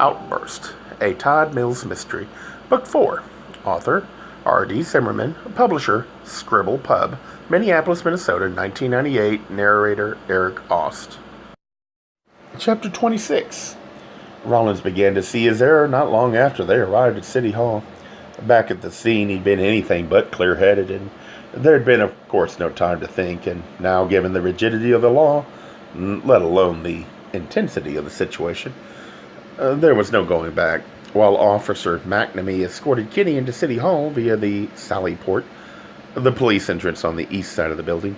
Outburst, a Todd Mills mystery. Book 4. Author, R.D. Zimmerman. Publisher, Scribble Pub. Minneapolis, Minnesota, 1998. Narrator, Eric Ost. Chapter 26. Rollins began to see his error not long after they arrived at City Hall. Back at the scene, he'd been anything but clear-headed, and there had been, of course, no time to think, and now, given the rigidity of the law, let alone the intensity of the situation, there was no going back. While Officer McNamee escorted Kitty into City Hall via the Sally Port, the police entrance on the east side of the building,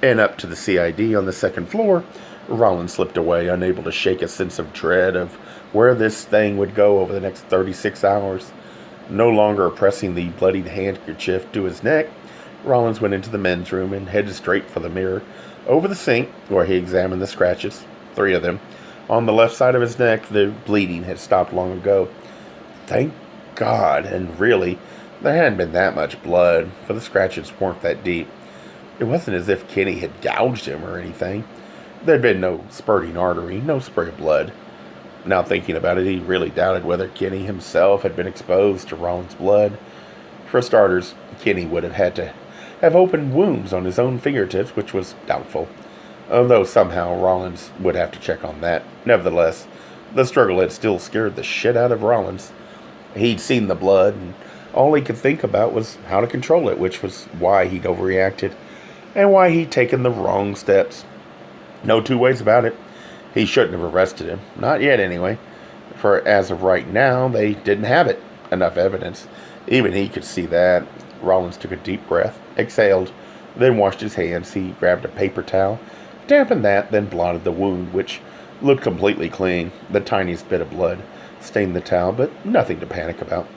and up to the CID on the second floor, Rollins slipped away, unable to shake a sense of dread of where this thing would go over the next 36 hours. No longer pressing the bloodied handkerchief to his neck, Rollins went into the men's room and headed straight for the mirror over the sink, where he examined the scratches, 3 of them. On the left side of his neck, the bleeding had stopped long ago. Thank God, and really, there hadn't been that much blood, for the scratches weren't that deep. It wasn't as if Kenny had gouged him or anything. There'd been no spurting artery, no spray of blood. Now thinking about it, he really doubted whether Kenny himself had been exposed to Rollins' blood. For starters, Kenny would have had to have open wounds on his own fingertips, which was doubtful, although somehow Rollins would have to check on that. Nevertheless, the struggle had still scared the shit out of Rollins. He'd seen the blood, and all he could think about was how to control it, which was why he'd overreacted, and why he'd taken the wrong steps. No two ways about it. He shouldn't have arrested him. Not yet, anyway. For as of right now, they didn't have it. Enough evidence. Even he could see that. Rollins took a deep breath, exhaled, then washed his hands. He grabbed a paper towel, dampened that, then blotted the wound, which looked completely clean. The tiniest bit of blood stained the towel, but nothing to panic about.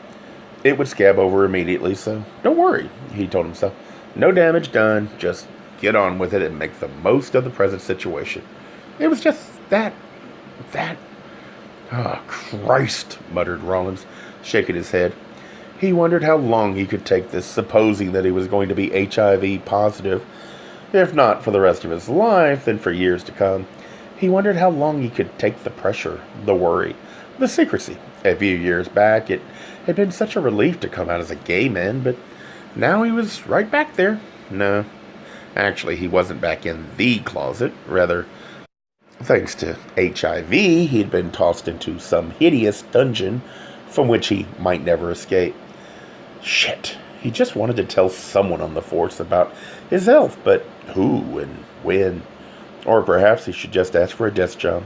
It would scab over immediately, so don't worry, he told himself. No damage done. Just get on with it and make the most of the present situation. It was just that. Oh, Christ, muttered Rollins, shaking his head. He wondered how long he could take this, supposing that he was going to be HIV positive. If not for the rest of his life, then for years to come. He wondered how long he could take the pressure, the worry, the secrecy. A few years back, it had been such a relief to come out as a gay man, but now he was right back there. No, actually, he wasn't back in the closet. Rather, thanks to HIV, he'd been tossed into some hideous dungeon from which he might never escape. Shit, he just wanted to tell someone on the force about his health, but who and when? Or perhaps he should just ask for a desk job.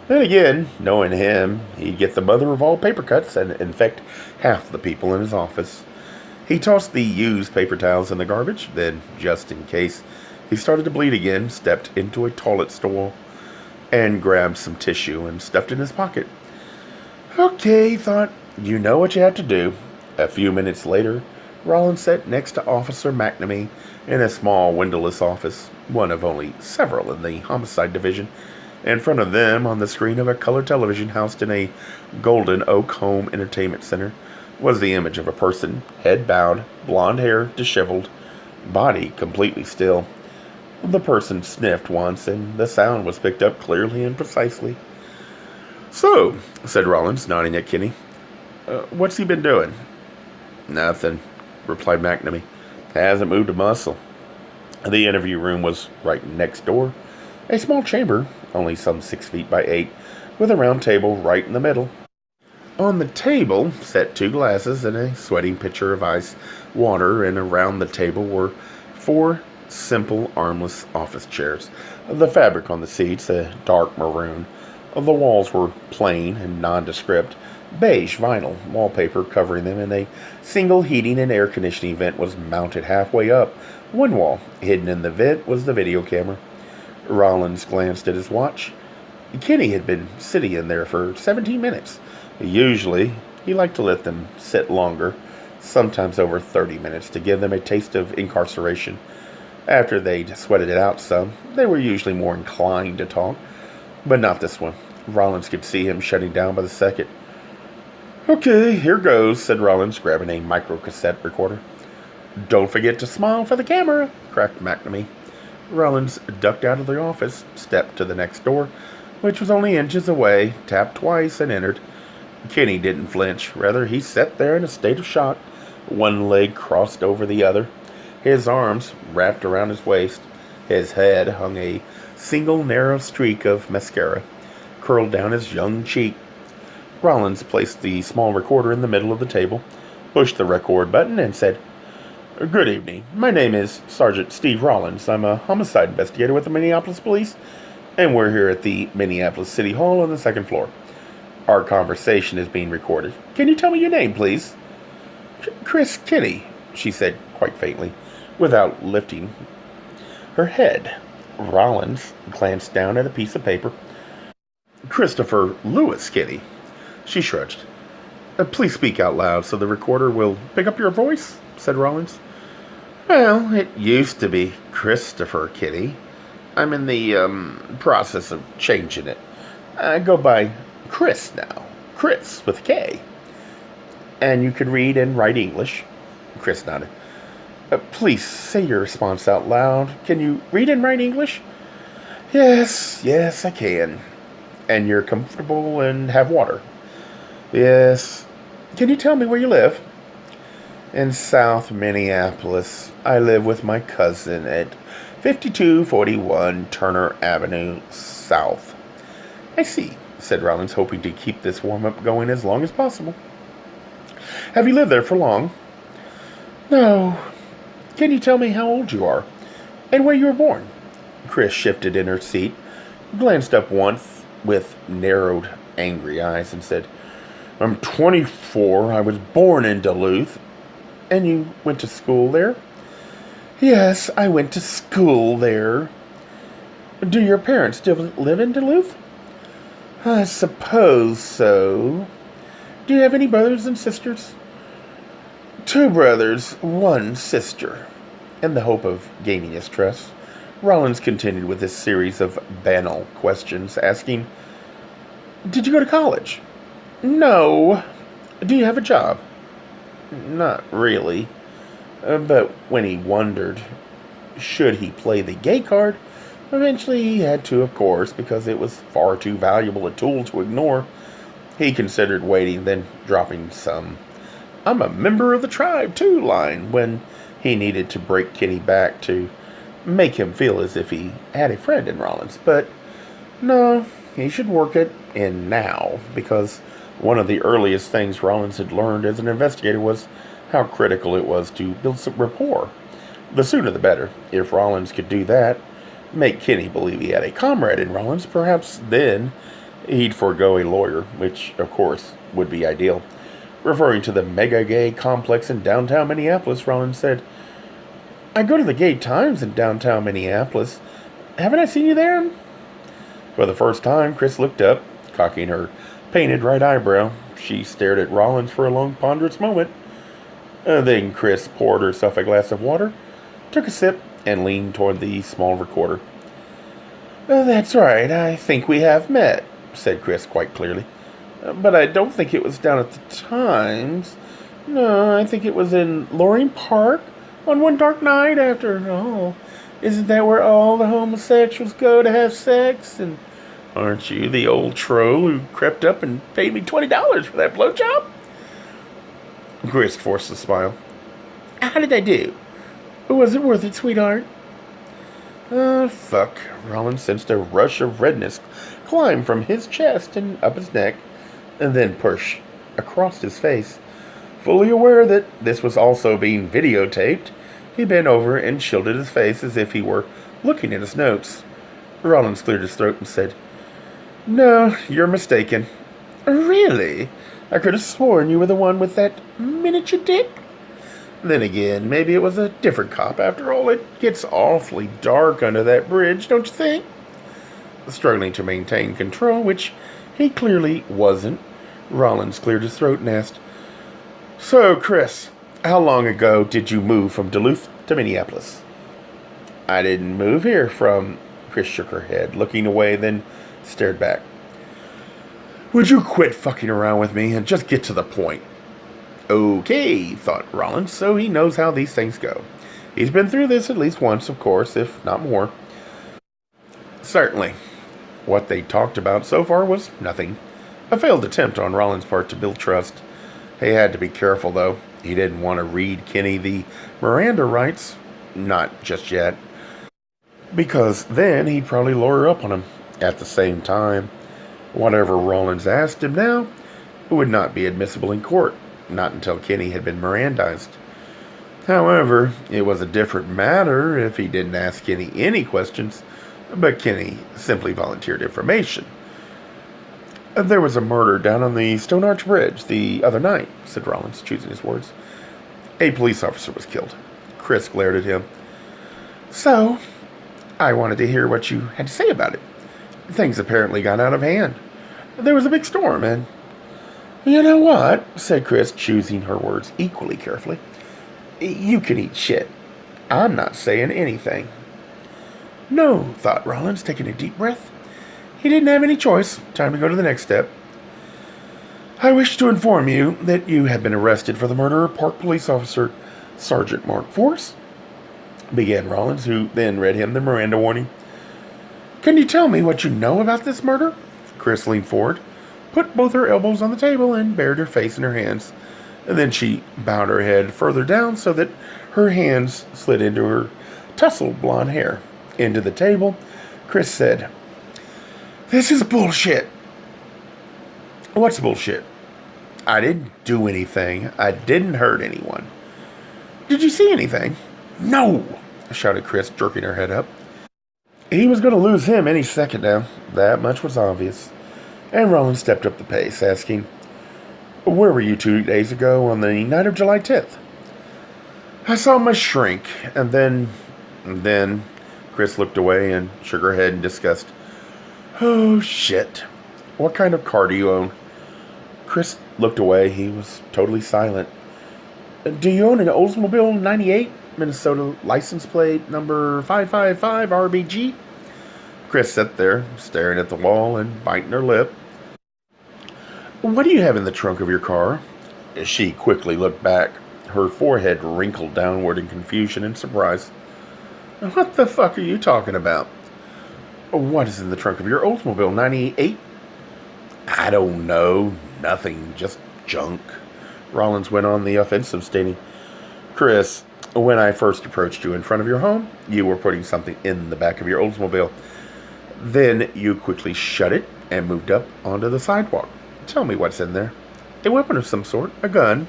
Then again, knowing him, he'd get the mother of all paper cuts and infect half the people in his office. He tossed the used paper towels in the garbage, then, just in case he started to bleed again, stepped into a toilet stall and grabbed some tissue and stuffed it in his pocket. Okay, he thought, you know what you have to do. A few minutes later, Rollins sat next to Officer McNamee in a small windowless office, one of only several in the homicide division. In front of them, on the screen of a color television housed in a Golden Oak Home Entertainment Center, was the image of a person, head bowed, blonde hair disheveled, body completely still. The person sniffed once, and the sound was picked up clearly and precisely. So, said Rollins, nodding at Kenny, what's he been doing? Nothing, replied McNamee. Hasn't moved a muscle. The interview room was right next door, a small chamber, only some 6 feet by 8, with a round table right in the middle. On the table sat 2 glasses and a sweating pitcher of ice water, and around the table were 4 simple, armless office chairs. The fabric on the seats, a dark maroon. The walls were plain and nondescript, beige vinyl wallpaper covering them, and a single heating and air conditioning vent was mounted halfway up one wall. Hidden in the vent was the video camera. Rollins glanced at his watch. Kenny had been sitting in there for 17 minutes. Usually, he liked to let them sit longer, sometimes over 30 minutes, to give them a taste of incarceration. After they'd sweated it out some, they were usually more inclined to talk. But not this one. Rollins could see him shutting down by the second. Okay, here goes, said Rollins, grabbing a microcassette recorder. Don't forget to smile for the camera, cracked McNamee. Rollins ducked out of the office, stepped to the next door, which was only inches away, tapped twice, and entered. Kenny didn't flinch. Rather, he sat there in a state of shock, one leg crossed over the other, his arms wrapped around his waist. His head hung a single narrow streak of mascara, curled down his young cheek. Rollins placed the small recorder in the middle of the table, pushed the record button, and said, "Good evening. My name is Sergeant Steve Rollins. I'm a homicide investigator with the Minneapolis Police, and we're here at the Minneapolis City Hall on the second floor. Our conversation is being recorded. Can you tell me your name, please?" "Chris Kinney," she said quite faintly, without lifting her head. Rollins glanced down at a piece of paper. "Christopher Lewis Kinney." She shrugged. "Please speak out loud so the recorder will pick up your voice," said Rollins. "Well, it used to be Christopher Kinney. I'm in the process of changing it. I go by Chris now. Chris with a K." "And you can read and write English?" Chris nodded. "Please say your response out loud. Can you read and write English?" Yes, I can." "And you're comfortable and have water?" "Yes." "Can you tell me where you live?" "In South Minneapolis. I live with my cousin at 5241 Turner Avenue South." "I see," said Rollins, hoping to keep this warm-up going as long as possible. "Have you lived there for long?" "No." "Can you tell me how old you are, and where you were born?" Chris shifted in her seat, glanced up once with narrowed, angry eyes, and said, "I'm 24. I was born in Duluth." "And you went to school there?" "Yes, I went to school there." "Do your parents still live in Duluth?" "I suppose so." "Do you have any brothers and sisters?" "Two brothers, one sister." In the hope of gaining his trust, Rollins continued with this series of banal questions, asking, "Did you go to college?" "No." "Do you have a job?" "Not really." But when he wondered, should he play the gay card, eventually he had to, of course, because it was far too valuable a tool to ignore. He considered waiting, then dropping some "I'm a member of the tribe, too" line when he needed to break Kenny back to make him feel as if he had a friend in Rollins. But no, he should work it in now, because one of the earliest things Rollins had learned as an investigator was how critical it was to build some rapport. The sooner the better. If Rollins could do that, make Kenny believe he had a comrade in Rollins, perhaps then he'd forego a lawyer, which, of course, would be ideal. Referring to the mega-gay complex in downtown Minneapolis, Rollins said, "I go to the Gay Times in downtown Minneapolis. Haven't I seen you there?" For the first time, Chris looked up, cocking her painted right eyebrow. She stared at Rollins for a long, ponderous moment. Then Chris poured herself a glass of water, took a sip, and leaned toward the small recorder. "That's right, I think we have met," said Chris quite clearly. "But I don't think it was down at the Times. No, I think it was in Loring Park on one dark night after all. Isn't that where all the homosexuals go to have sex? And aren't you the old troll who crept up and paid me $20 for that blowjob?" Chris forced a smile. "How did I do? Was it worth it, sweetheart?" Fuck. Rollins sensed a rush of redness climb from his chest and up his neck, and then push across his face. Fully aware that this was also being videotaped, he bent over and shielded his face as if he were looking at his notes. Rollins cleared his throat and said, "No, you're mistaken." "Really? I could have sworn you were the one with that miniature dick." Then again, maybe it was a different cop. After all, it gets awfully dark under that bridge, don't you think? Struggling to maintain control, which he clearly wasn't, Rollins cleared his throat and asked, "So, Chris, how long ago did you move from Duluth to Minneapolis?" "I didn't move here from..." Chris shook her head, looking away, then stared back. "Would you quit fucking around with me and just get to the point?" Okay, thought Rollins, so he knows how these things go. He's been through this at least once, of course, if not more. "Certainly. What they talked about so far was nothing. A failed attempt on Rollins' part to build trust. He had to be careful, though. He didn't want to read Kenny the Miranda rights. Not just yet. Because then he'd probably lawyer up on him. At the same time, whatever Rollins asked him now would not be admissible in court. Not until Kenny had been Mirandized. However, it was a different matter if he didn't ask Kenny any questions, but Kenny simply volunteered information. There was a murder down on the Stone Arch Bridge the other night, said Rollins, choosing his words. A police officer was killed. Chris glared at him. So, I wanted to hear what you had to say about it. Things apparently got out of hand. There was a big storm, and... You know what, said Chris, choosing her words equally carefully. You can eat shit. I'm not saying anything. No, thought Rollins, taking a deep breath. He didn't have any choice. Time to go to the next step. I wish to inform you that you have been arrested for the murder of Park Police Officer Sergeant Mark Force, began Rollins, who then read him the Miranda warning. Can you tell me what you know about this murder? Chris leaned forward, put both her elbows on the table, and buried her face in her hands. And then she bowed her head further down so that her hands slid into her tousled blonde hair. Into the table, Chris said, This is bullshit. What's bullshit? I didn't do anything. I didn't hurt anyone. Did you see anything? No, shouted Chris, jerking her head up. He was going to lose him any second now. That much was obvious. And Rollins stepped up the pace, asking, Where were you 2 days ago on the night of July 10th? I saw my shrink, and then Chris looked away and shook her head in disgust. Oh, shit. What kind of car do you own? Chris looked away. He was totally silent. Do you own an Oldsmobile 98, Minnesota license plate number 555 RBG? Chris sat there, staring at the wall and biting her lip. What do you have in the trunk of your car? She quickly looked back, her forehead wrinkled downward in confusion and surprise. What the fuck are you talking about? What is in the trunk of your Oldsmobile 98? I don't know. Nothing. Just junk. Rollins went on the offensive, stating, Chris, when I first approached you in front of your home, you were putting something in the back of your Oldsmobile. Then you quickly shut it and moved up onto the sidewalk. Tell me what's in there. A weapon of some sort. A gun.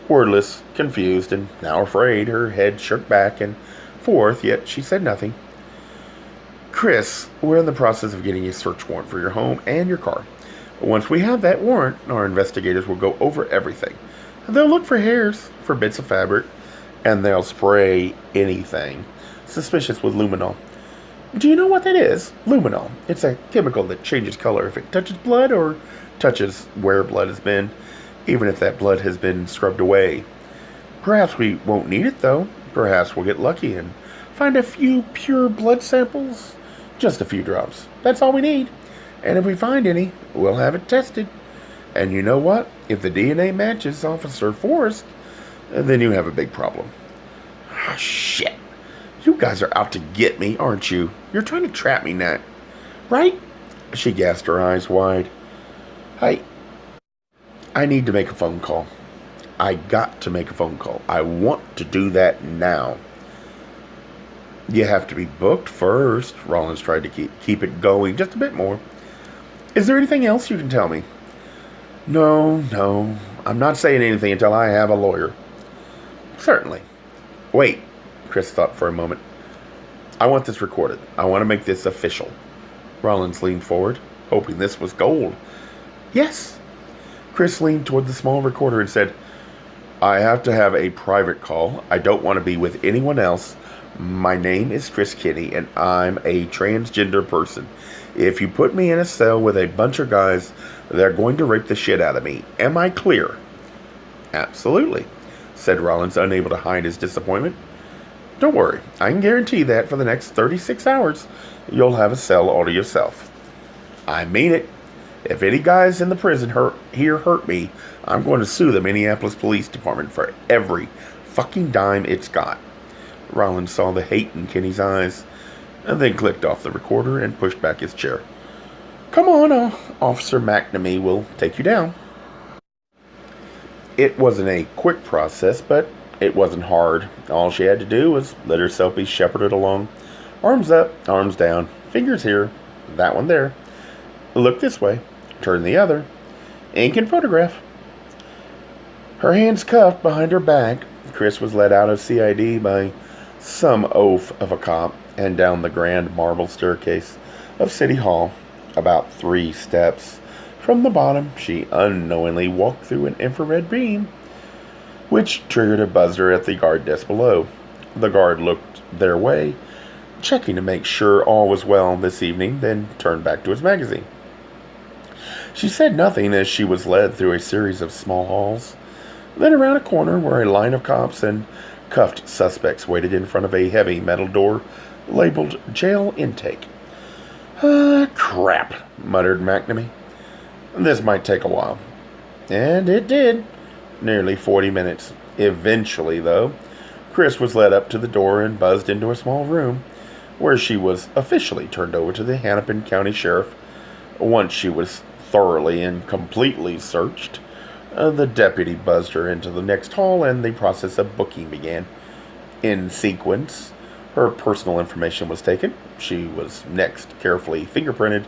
Wordless, confused, and now afraid, her head shook back and forth, yet she said nothing. Chris, we're in the process of getting a search warrant for your home and your car. Once we have that warrant, our investigators will go over everything. They'll look for hairs, for bits of fabric, and they'll spray anything suspicious with luminol. Do you know what that is? Luminol. It's a chemical that changes color if it touches blood or touches where blood has been, even if that blood has been scrubbed away. Perhaps we won't need it, though. Perhaps we'll get lucky and find a few pure blood samples. Just a few drops. That's all we need. And if we find any, we'll have it tested. And you know what? If the DNA matches Officer Forrest, then you have a big problem. Oh, shit. You guys are out to get me, aren't you? You're trying to trap me now. Right? She gasped, her eyes wide. I need to make a phone call. I got to make a phone call. I want to do that now. You have to be booked first. Rollins tried to keep it going just a bit more. Is there anything else you can tell me? No. I'm not saying anything until I have a lawyer. Certainly. Wait. Chris thought for a moment. I want this recorded. I want to make this official. Rollins leaned forward, hoping this was gold. Yes. Chris leaned toward the small recorder and said, I have to have a private call. I don't want to be with anyone else. My name is Chris Kinney, and I'm a transgender person. If you put me in a cell with a bunch of guys, they're going to rape the shit out of me. Am I clear? Absolutely, said Rollins, unable to hide his disappointment. Don't worry. I can guarantee that for the next 36 hours, you'll have a cell all to yourself. I mean it. If any guys in the prison hurt me, I'm going to sue the Minneapolis Police Department for every fucking dime it's got. Rollins saw the hate in Kenny's eyes, and then clicked off the recorder and pushed back his chair. Come on, Officer McNamee will take you down. It wasn't a quick process, but it wasn't hard. All she had to do was let herself be shepherded along. Arms up, arms down, fingers here, that one there. Look this way, turn the other. Ink and photograph. Her hands cuffed behind her back, Chris was led out of CID by some oaf of a cop and down the grand marble staircase of City Hall. About 3 steps from the bottom, she unknowingly walked through an infrared beam, which triggered a buzzer at the guard desk below. The guard looked their way, checking to make sure all was well this evening, then turned back to his magazine. She said nothing as she was led through a series of small halls, then around a corner where a line of cops and cuffed suspects waited in front of a heavy metal door labeled Jail Intake. Crap, muttered McNamee. This might take a while. And it did. Nearly 40 minutes. Eventually, though, Chris was led up to the door and buzzed into a small room, where she was officially turned over to the Hennepin County Sheriff. Once she was thoroughly and completely searched, the deputy buzzed her into the next hall and the process of booking began. In sequence, her personal information was taken. She was next carefully fingerprinted,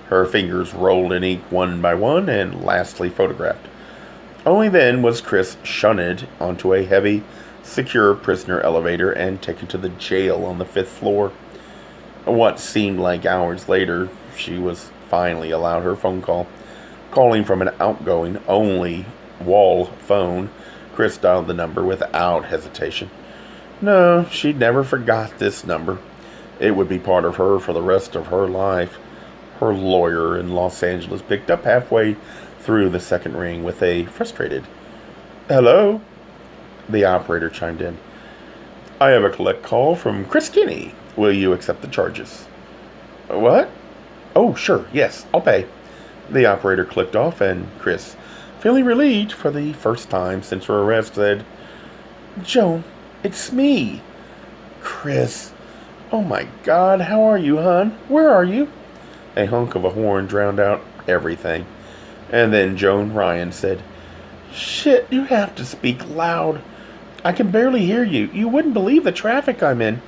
her fingers rolled in ink one by one, and lastly photographed. Only then was Chris shunted onto a heavy, secure prisoner elevator and taken to the jail on the 5th floor. What seemed like hours later, she was finally allowed her phone call. Calling from an outgoing only wall phone, Chris dialed the number without hesitation. No, she'd never forgot this number. It would be part of her for the rest of her life. Her lawyer in Los Angeles picked up halfway through the second ring with a frustrated, "Hello?" The operator chimed in. "I have a collect call from Chris Kinney. Will you accept the charges?" "What? Oh, sure, yes, I'll pay." The operator clicked off, and Chris, feeling relieved for the first time since her arrest, said, "Joan, it's me." "Chris, oh my God, how are you, hon? Where are you?" A honk of a horn drowned out everything. And then Joan Ryan said, "Shit, you have to speak loud. I can barely hear you. You wouldn't believe the traffic I'm in.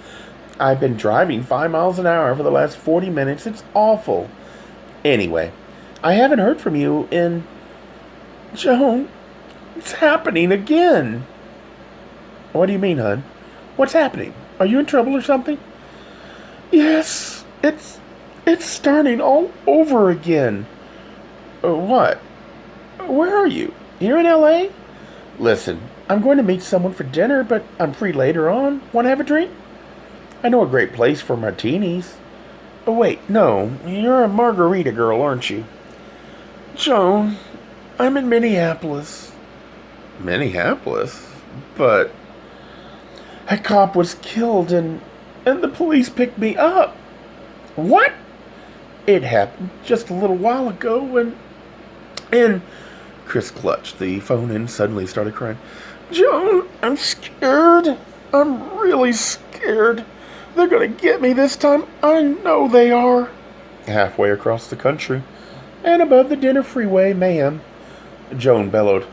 I've been driving 5 miles an hour for the last 40 minutes. It's awful. Anyway, I haven't heard from you in..." "Joan, it's happening again." "What do you mean, hon? What's happening? Are you in trouble or something?" "Yes, it's starting all over again." "What? Where are you? Here in L.A.? Listen, I'm going to meet someone for dinner, but I'm free later on. Want to have a drink? I know a great place for martinis." "Oh, wait, no, you're a margarita girl, aren't you?" "Joan, I'm in Minneapolis." "Minneapolis? But..." "A cop was killed and the police picked me up." "What?" "It happened just a little while ago and Chris clutched the phone and suddenly started crying. "Joan, I'm scared. I'm really scared. They're gonna get me this time. I know they are." Halfway across the country and above the dinner freeway, ma'am, Joan bellowed.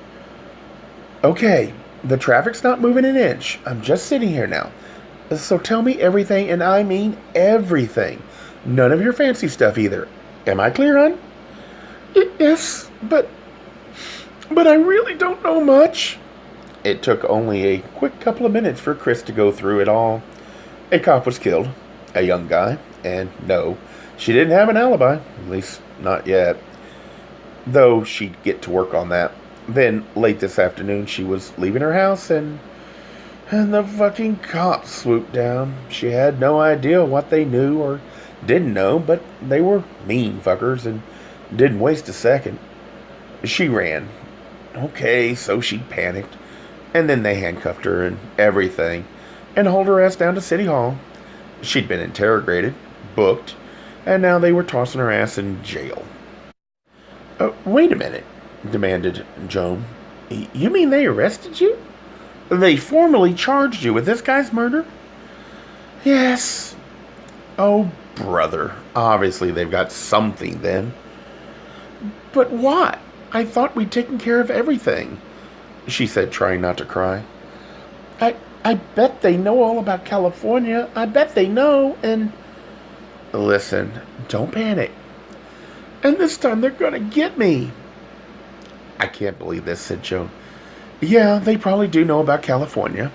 "Okay, the traffic's not moving an inch. I'm just sitting here now. So tell me everything, and I mean everything. None of your fancy stuff either. Am I clear, hon?" "Yes, but I really don't know much." It took only a quick couple of minutes for Chris to go through it all. A cop was killed, a young guy, and no, she didn't have an alibi, at least not yet. Though she'd get to work on that. Then, late this afternoon, she was leaving her house and the fucking cops swooped down. She had no idea what they knew or didn't know, but they were mean fuckers and didn't waste a second. She ran. Okay, so she panicked. And then they handcuffed her and everything and hauled her ass down to City Hall. She'd been interrogated, booked, and now they were tossing her ass in jail. Wait a minute," demanded Joan. "You mean they arrested you? They formally charged you with this guy's murder?" "Yes." "Oh, brother. Obviously they've got something then." But what? I thought we'd taken care of everything, she said, trying not to cry. I bet they know all about California. I bet they know, and... Listen, don't panic. And this time they're gonna get me. I can't believe this, said Joan. Yeah, they probably do know about California.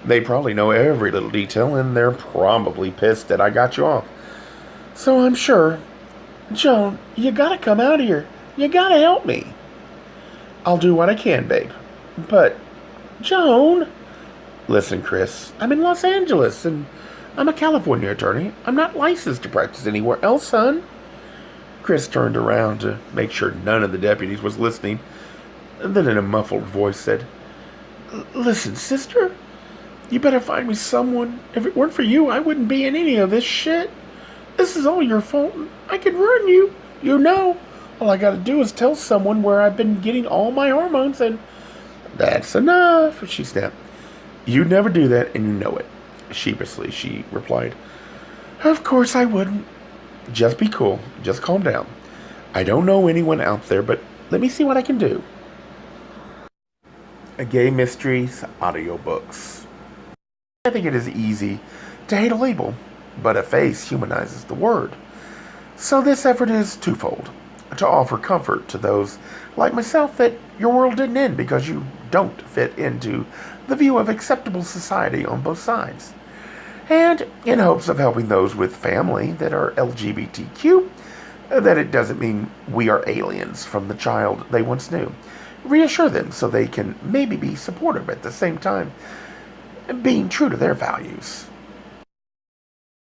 They probably know every little detail, and they're probably pissed that I got you off. So I'm sure. Joan, you gotta come out here. You gotta help me. I'll do what I can, babe. But, Joan... Listen, Chris, I'm in Los Angeles, and I'm a California attorney. I'm not licensed to practice anywhere else, son. Chris turned around to make sure none of the deputies was listening, and then in a muffled voice said, Listen, sister, you better find me someone. If it weren't for you, I wouldn't be in any of this shit. This is all your fault. I could ruin you. You know. All I gotta do is tell someone where I've been getting all my hormones, and that's enough, she snapped. You'd never do that, and you know it. Sheepishly, she replied. Of course I wouldn't. Just be cool. Just calm down. I don't know anyone out there, but let me see what I can do. A Gay Mysteries audiobooks. I think it is easy to hate a label, but a face humanizes the word. So this effort is twofold. To offer comfort to those like myself that your world didn't end because you don't fit into the view of acceptable society on both sides. And in hopes of helping those with family that are LGBTQ, that it doesn't mean we are aliens from the child they once knew. Reassure them so they can maybe be supportive at the same time, being true to their values.